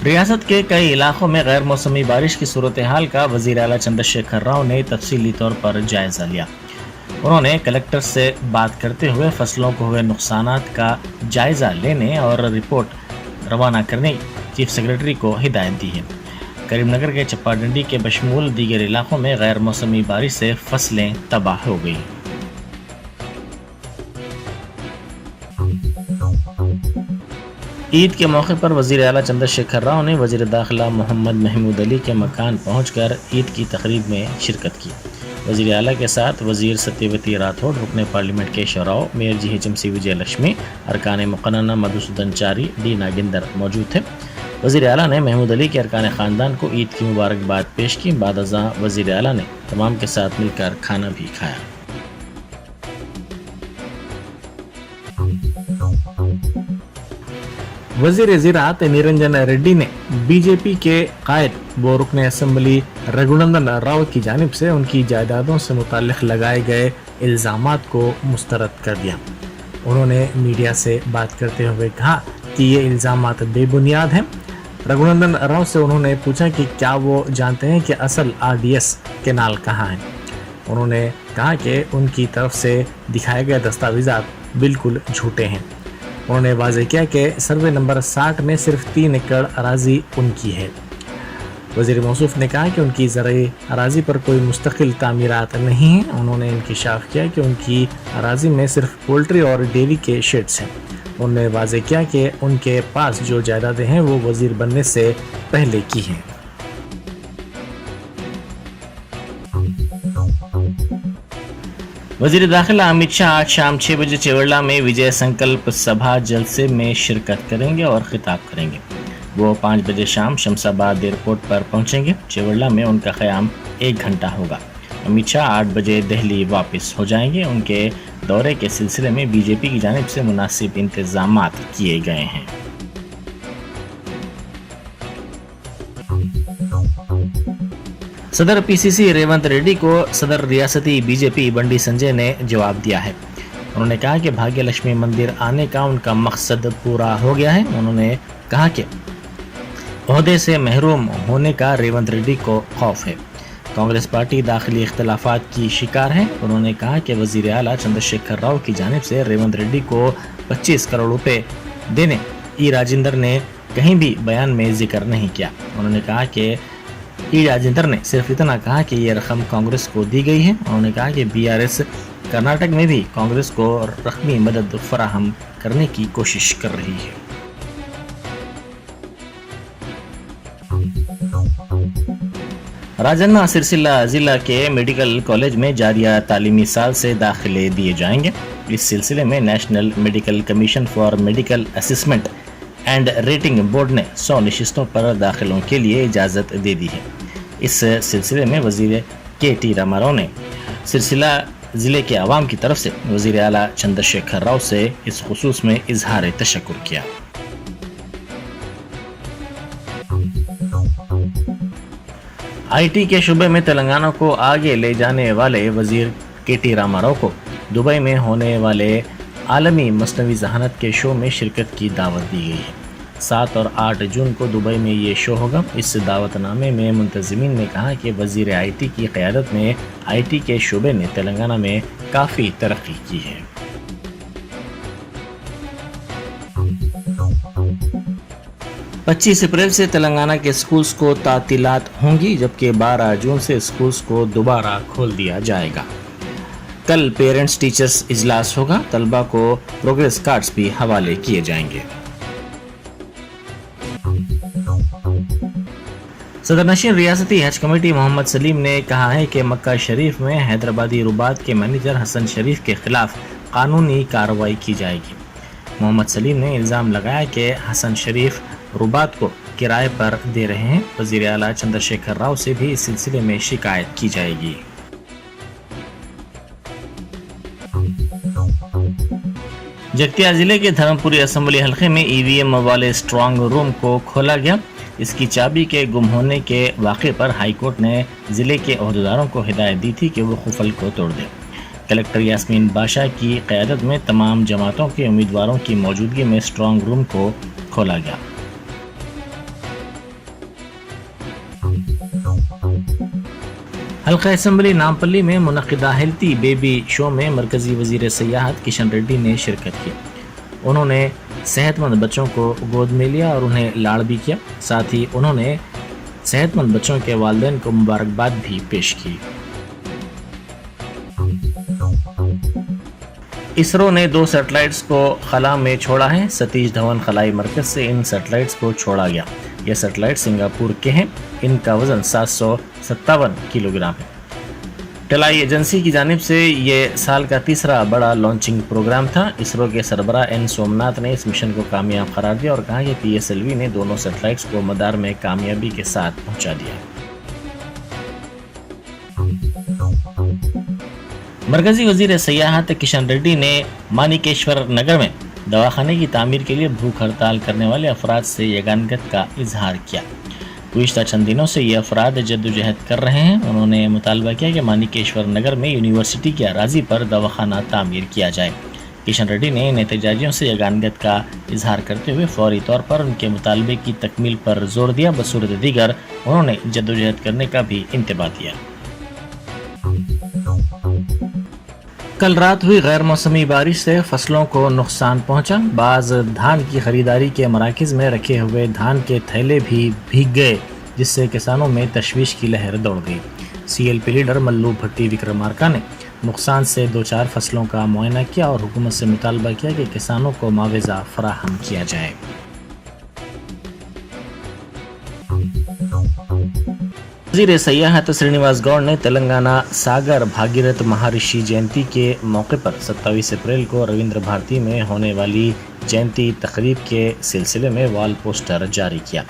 ریاست کے کئی علاقوں میں غیر موسمی بارش کی صورتحال کا وزیر اعلیٰ چندر شیکھر راؤ نے تفصیلی طور پر جائزہ لیا۔ انہوں نے کلکٹر سے بات کرتے ہوئے فصلوں کو ہوئے نقصانات کا جائزہ لینے اور رپورٹ روانہ کرنے چیف سیکرٹری کو ہدایت دی ہے۔ کریم نگر کے چپا ڈنڈی کے بشمول دیگر علاقوں میں غیر موسمی بارش سے فصلیں تباہ ہو گئی۔ عید کے موقع پر وزیر اعلیٰ چندر شیکھر راؤ نے وزیر داخلہ محمد محمود علی کے مکان پہنچ کر عید کی تقریب میں شرکت کی۔ وزیر اعلیٰ کے ساتھ وزیر ستیوتی راٹھوڑ، رکن parliament Keshav Rao, mayor G H M C Vijaya Lakshmi, ارکان مقننہ مدھوسودن چاری، ڈی ناگیندر موجود تھے۔ وزیر اعلیٰ نے محمود علی کے ارکان خاندان کو عید کی مبارکباد پیش کی۔ بعد ازاں وزیر اعلیٰ نے تمام کے ساتھ مل کر کھانا بھی کھایا۔ وزیر زراعت نرنجن ریڈی نے بی جے پی کے قائد و رکن اسمبلی رگھونندن راؤ کی جانب سے ان کی جائیدادوں سے متعلق لگائے گئے الزامات کو مسترد کر دیا۔ انہوں نے میڈیا سے بات کرتے ہوئے کہا کہ یہ الزامات بے بنیاد ہیں۔ رگھونندن راؤ سے انہوں نے پوچھا کہ کیا وہ جانتے ہیں کہ اصل RDS کینال کہاں ہے۔ انہوں نے کہا کہ ان کی طرف سے دکھائے گئے دستاویزات بالکل جھوٹے ہیں۔ انہوں نے واضح کیا کہ سروے نمبر 60 میں صرف 3 ایکڑ اراضی ان کی ہے۔ وزیر موصوف نے کہا کہ ان کی زرعی اراضی پر کوئی مستقل تعمیرات نہیں ہیں۔ انہوں نے انکشاف کیا کہ ان کی اراضی میں صرف پولٹری اور ڈیری کے شیڈز ہیں۔ انہوں نے واضح کیا کہ ان کے پاس جو جائیدادیں ہیں وہ وزیر بننے سے پہلے کی ہیں۔ وزیر داخلہ امت شاہ آج شام 6 بجے چیوڑلہ میں وجے سنکلپ سبھا جلسے میں شرکت کریں گے اور خطاب کریں گے۔ وہ 5 بجے شام شمس آباد ایئرپورٹ پر پہنچیں گے۔ چیوڑلہ میں ان کا قیام 1 گھنٹہ ہوگا۔ امت شاہ 8 بجے دہلی واپس ہو جائیں گے۔ ان کے دورے کے سلسلے میں بی جے پی کی جانب سے مناسب انتظامات کیے گئے ہیں۔ صدر PCC ریونت ریڈی کو صدر ریاستی بی جے پی بنڈی سنجے نے جواب دیا ہے۔ انہوں نے کہا کہ بھاگیہ لکشمی مندر آنے کا ان کا مقصد پورا ہو گیا ہے۔ انہوں نے کہا کہ عہدے سے محروم ہونے کا ریونت ریڈی کو خوف ہے۔ کانگریس پارٹی داخلی اختلافات کی شکار ہے۔ انہوں نے کہا کہ وزیر اعلیٰ چندر شیکھر راؤ کی جانب سے ریونت ریڈی کو 25 کروڑ روپے دینے راجندر نے کہیں بھی بیان میں ذکر نہیں کیا۔ انہوں نے کہا کہ راجندر نے صرف اتنا کہا کہ یہ رقم کانگریس کو دی گئی ہے۔ انہوں نے کہا کہ BRS کرناٹک میں بھی کانگریس کو رقمی مدد فراہم کرنے کی کوشش کر رہی ہے۔ راجنا سرسلہ ضلع کے میڈیکل کالج میں جاریہ تعلیمی سال سے داخلے دیے جائیں گے۔ اس سلسلے میں national medical commission for medical assessment and rating board نے 100 نشستوں پر داخلوں کے لیے اجازت دے دی ہے۔ اس سلسلے میں وزیر KT راما راؤ نے سرسلہ ضلع کے عوام کی طرف سے وزیر اعلیٰ چندر شیکھر راؤ سے اس خصوص میں اظہار تشکر کیا۔ IT کے شعبے میں تلنگانہ کو آگے لے جانے والے وزیر KT راما راؤ کو دبئی میں ہونے والے عالمی مصنوعی ذہانت کے شو میں شرکت کی دعوت دی گئی ہے۔ 7 اور 8 جون کو دبئی میں یہ شو ہوگا۔ اس دعوت نامے میں منتظمین نے کہا کہ وزیر IT کی قیادت میں IT کے شعبے نے تلنگانہ میں کافی ترقی کی ہے۔ 25 اپریل سے تلنگانہ کے اسکولز کو تعطیلات ہوں گی، جبکہ 12 جون سے اسکولز کو دوبارہ کھول دیا جائے گا۔ کل پیرنٹس ٹیچرز اجلاس ہوگا۔ طلبہ کو پروگریس کارڈز بھی حوالے کیے جائیں گے۔ صدر نشین ریاستی حج کمیٹی محمد سلیم نے کہا ہے کہ مکہ شریف میں حیدرآبادی رباط کے مینیجر حسن شریف کے خلاف قانونی کارروائی کی جائے گی۔ محمد سلیم نے الزام لگایا کہ حسن شریف رباط کو کرائے پر دے رہے ہیں۔ وزیر اعلیٰ چندر شیکھر راؤ سے بھی اس سلسلے میں شکایت کی جائے گی۔ جگتیا ضلع کے دھرم پوری اسمبلی حلقے میں EVM والے اسٹرانگ روم کو کھولا گیا۔ اس کی چابی کے گم ہونے کے واقعے پر ہائی کورٹ نے ضلع کے عہدیداروں کو ہدایت دی تھی کہ وہ قفل کو توڑ دیں۔ کلکٹر یاسمین باشا کی قیادت میں تمام جماعتوں کے امیدواروں کی موجودگی میں اسٹرانگ روم کو کھولا گیا۔ हल्का असम्बली नामपल्ली में मुनक़िदा हेल्थी बेबी शो में मरकज़ी वज़ीर सयाहत किशन रेड्डी ने शिरकत की। उन्होंने सेहतमंद बच्चों को गोद में लिया और उन्हें लाड़ भी किया। साथ ही उन्होंने सेहतमंद बच्चों के वालिदैन को मुबारकबाद भी पेश की। इसरो ने 2 सैटेलाइट्स को खला में छोड़ा है। सतीश धवन खलाई मरकज से इन सैटेलाइट्स को छोड़ा गया। ये सैटेलाइट सिंगापुर के हैं। इनका वजन 757 किलोग्राम है। टेलाई एजेंसी की जानिब से ये साल का तीसरा बड़ा लॉन्चिंग प्रोग्राम था। इसरो के सरबरा एन सोमनाथ ने इस मिशन को कामयाब करार दिया और कहा कि PSLV ने दोनों सैटेलाइट्स को मदार में कामयाबी के साथ पहुंचा दिया। मरकजी वजीर सयाहत किशन रेड्डी ने मानिकेश्वर नगर में दवाखाने की तामीर के लिए भूख हड़ताल करने वाले अफराद से यगानगत का इजहार किया। गुज़िश्ता चंद दिनों से ये अफराद जद्दोजहद कर रहे हैं। उन्होंने मुतालबा किया कि मानिकेश्वर नगर में यूनिवर्सिटी की अराजी पर दवाखाना तामीर किया जाए। किशन रेड्डी ने इन एहतजाजियों से यगानगत का इजहार करते हुए फौरी तौर पर उनके मुतालबे की तकमील पर जोर दिया। बसूरत दीगर उन्होंने जद्दोजहद करने का भी इंतबाह दिया। कल रात हुई गैर मौसमी बारिश से फसलों को नुकसान पहुंचा। बाज़ धान की खरीदारी के मराकज़ में रखे हुए धान के थैले भी भीग गए, जिससे किसानों में तशवीश की लहर दौड़ गई। CLP लीडर मल्लू भट्टी विक्रमार्का ने नुकसान से 2-4 फसलों का मुआयना किया और हुकूमत से मुतालबा किया कि किसानों को मुआवजा फराहम किया जाए। वज़ीर सयाहत श्रीनिवास गौड़ ने तेलंगाना सागर भागीरथ महर्षि जयंती के मौके पर 27 अप्रैल को रविंद्र भारती में होने वाली जयंती तकरीब के सिलसिले में वॉल पोस्टर जारी किया।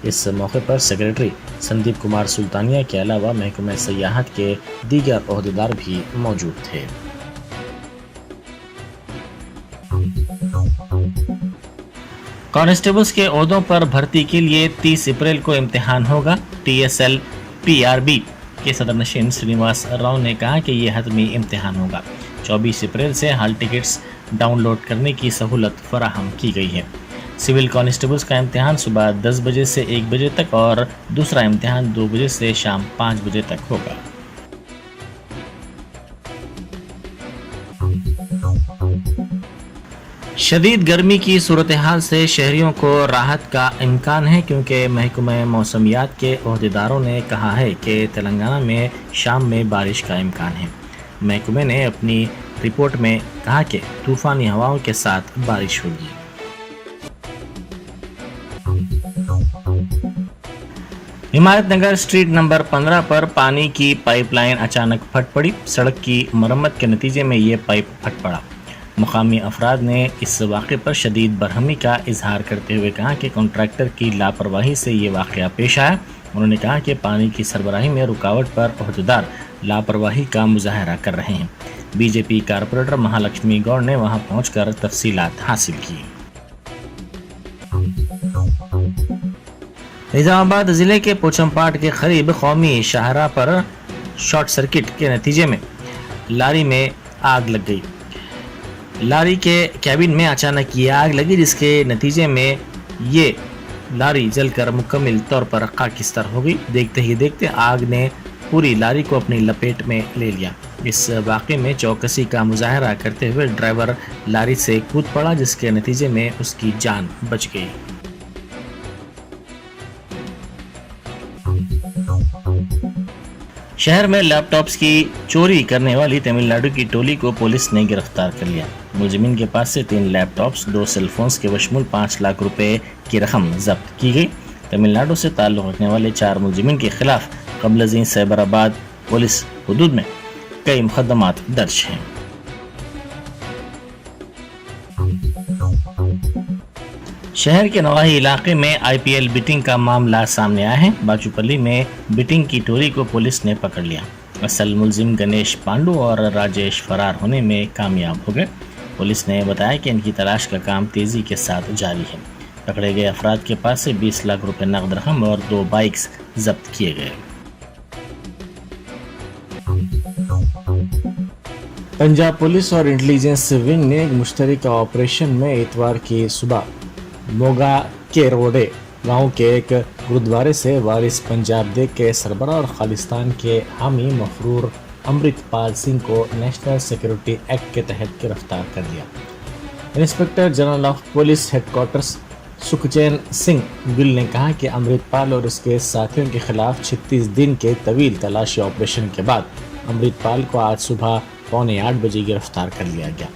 इस मौके पर सेक्रेटरी संदीप कुमार सुल्तानिया के अलावा महकमा सयाहत के दीगर ओहदेदार भी मौजूद थे। कांस्टेबल्स के ओहदों पर भर्ती के लिए 30 अप्रैल को इम्तिहान होगा। TSL PRB के सदरनशीन श्रीनिवास राव ने कहा कि यह हतमी इम्तिहान होगा। 24 अप्रैल से हाल टिकट्स डाउनलोड करने की सहूलत फराहम की गई है। सिविल कांस्टेबल्स का इम्तिहान सुबह 10 बजे से 1 बजे तक और दूसरा इम्तिहान 2 बजे से शाम 5 बजे तक होगा। शदीद गर्मी की सूरत हाल से शहरियों को राहत का इम्कान है, क्योंकि महकमा मौसमियात के ओहदेदारों ने कहा है कि तेलंगाना में शाम में बारिश का इम्कान है। महकमे ने अपनी रिपोर्ट में कहा कि तूफ़ानी हवाओं के साथ बारिश होगी। हिमायत नगर स्ट्रीट नंबर 15 पर पानी की पाइपलाइन अचानक फट पड़ी। सड़क की मरम्मत के नतीजे में ये पाइप फट पड़ा। मुकामी अफराद ने इस वाक़े पर शदीद बरहमी का इजहार करते हुए कहा कि कॉन्ट्रैक्टर की लापरवाही से ये वाक़या पेश आया। उन्होंने कहा कि पानी की सरबराही में रुकावट पर ओहदेदार लापरवाही का मुजाहरा कर रहे हैं। BJP कारपोरेटर महालक्ष्मी गौड़ ने वहां पहुंचकर तफसीलात हासिल की। निजामाबाद ज़िले के पोचमपाट के करीब कौमी शाहराह पर शॉर्ट सर्किट के नतीजे में लारी में आग लग गई। लारी के कैबिन में अचानक ये आग लगी, जिसके नतीजे में ये लारी जलकर मुकम्मल तौर पर खाकिस्तार हो गई। देखते ही देखते आग ने पूरी लारी को अपनी लपेट में ले लिया। इस वाक़े में चौकसी का मुजाहरा करते हुए ड्राइवर लारी से कूद पड़ा, जिसके नतीजे में उसकी जान बच गई। शहर में लैपटॉप्स की चोरी करने वाली तमिलनाडु की टोली को पुलिस ने गिरफ्तार कर लिया। मुलजिमिन के पास से 3 लैपटॉप्स, 2 सेलफोन्स के बशमूल 5 लाख रुपए की रकम जब्त की गई। तमिलनाडु से ताल्लुक़ रखने वाले 4 मुलजिमिन के खिलाफ कबल सैबराबाद पुलिस हुदूद में कई मुकदमात दर्ज हैं। शहर के नवाही इलाके में IPL बिटिंग का मामला सामने आया है। बाचूपल्ली में बिटिंग की टोली को पुलिस ने पकड़ लिया। असल मुलजिम गणेश पांडु और राजेश फरार होने में कामयाब हो गए। पुलिस ने बताया कि इनकी तलाश का काम तेजी के साथ जारी है। पकड़े गए अफराद के पास से 20 लाख रुपए नकद रकम और 2 बाइक्स जब्त किए गए। पंजाब पुलिस और इंटेलिजेंस विंग ने एक मुश्तरका ऑपरेशन में इतवार की सुबह मोगा के रोडे गांव के एक गुरुद्वारे से वारिस पंजाब दे के सरबराह और खालिस्तान के हामी मफरूर अमृतपाल सिंह को नेशनल सिक्योरिटी एक्ट के तहत गिरफ्तार कर लिया। Inspector general of police headquarters Sukhchain Singh Gill ने कहा कि अमृतपाल और उसके साथियों के खिलाफ 36 दिन के तवील तलाशी ऑपरेशन के बाद अमृतपाल को आज सुबह 7:45 बजे गिरफ्तार कर लिया गया।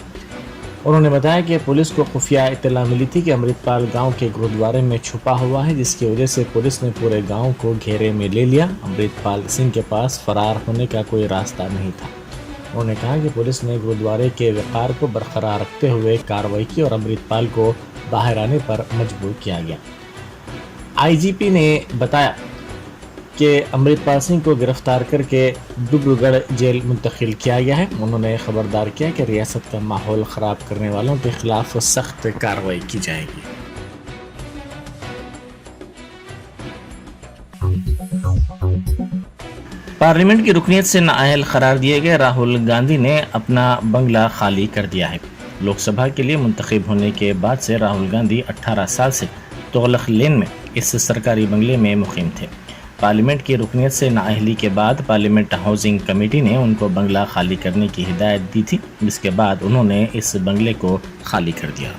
उन्होंने बताया कि पुलिस को खुफिया इत्तला मिली थी कि अमृतपाल गांव के गुरुद्वारे में छुपा हुआ है, जिसकी वजह से पुलिस ने पूरे गांव को घेरे में ले लिया। अमृतपाल सिंह के पास फरार होने का कोई रास्ता नहीं था। उन्होंने कहा कि पुलिस ने गुरुद्वारे के वक़ार को बरकरार रखते हुए कार्रवाई की और अमृतपाल को बाहर आने पर मजबूर किया गया। आईजीपी ने बताया कि अमृतपाल सिंह को गिरफ्तार करके डिब्रूगढ़ जेल मुंतकिल किया गया है। उन्होंने खबरदार किया कि रियासत का माहौल ख़राब करने वालों के खिलाफ सख्त कार्रवाई की जाएगी। पार्लियामेंट की रुकनीत से नाअहल करार दिए गए राहुल गांधी ने अपना बंगला खाली कर दिया है। लोकसभा के लिए मुंतखब होने के बाद से राहुल गांधी 18 साल से तुगलक लेन में इस सरकारी बंगले में मुकीम थे। पार्लियामेंट की रुकनीत से नाअहली के बाद पार्लियामेंट हाउसिंग कमेटी ने उनको बंगला खाली करने की हिदायत दी थी, जिसके बाद उन्होंने इस बंगले को खाली कर दिया।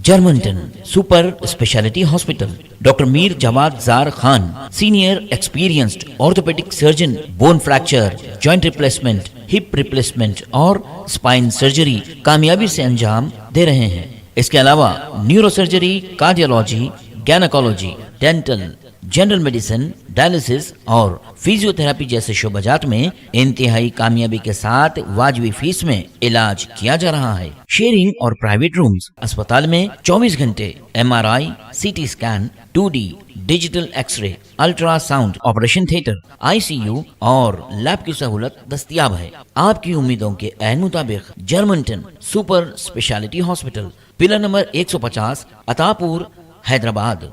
Germanton super speciality hospital, doctor Mir Jawad Zar Khan, senior experienced orthopaedic surgeon, bone fracture, joint replacement, hip replacement और स्पाइन सर्जरी कामयाबी से अंजाम दे रहे हैं। इसके अलावा neuro surgery, cardiology, gynaecology, dental, general medicine, dialysis और फिजियोथेरेपी जैसे शोबाजात में इंतहाई कामयाबी के साथ वाजिबी फीस में इलाज किया जा रहा है। शेयरिंग और प्राइवेट रूम्स, अस्पताल में 24 घंटे MRI, CT scan, 2D digital x-ray, ultrasound, operation theatre, ICU और लैब की सहूलत दस्तयाब है। आपकी उम्मीदों के ऐन मुताबिक Germanton super speciality hospital, pillar number 150, Attapur, Hyderabad.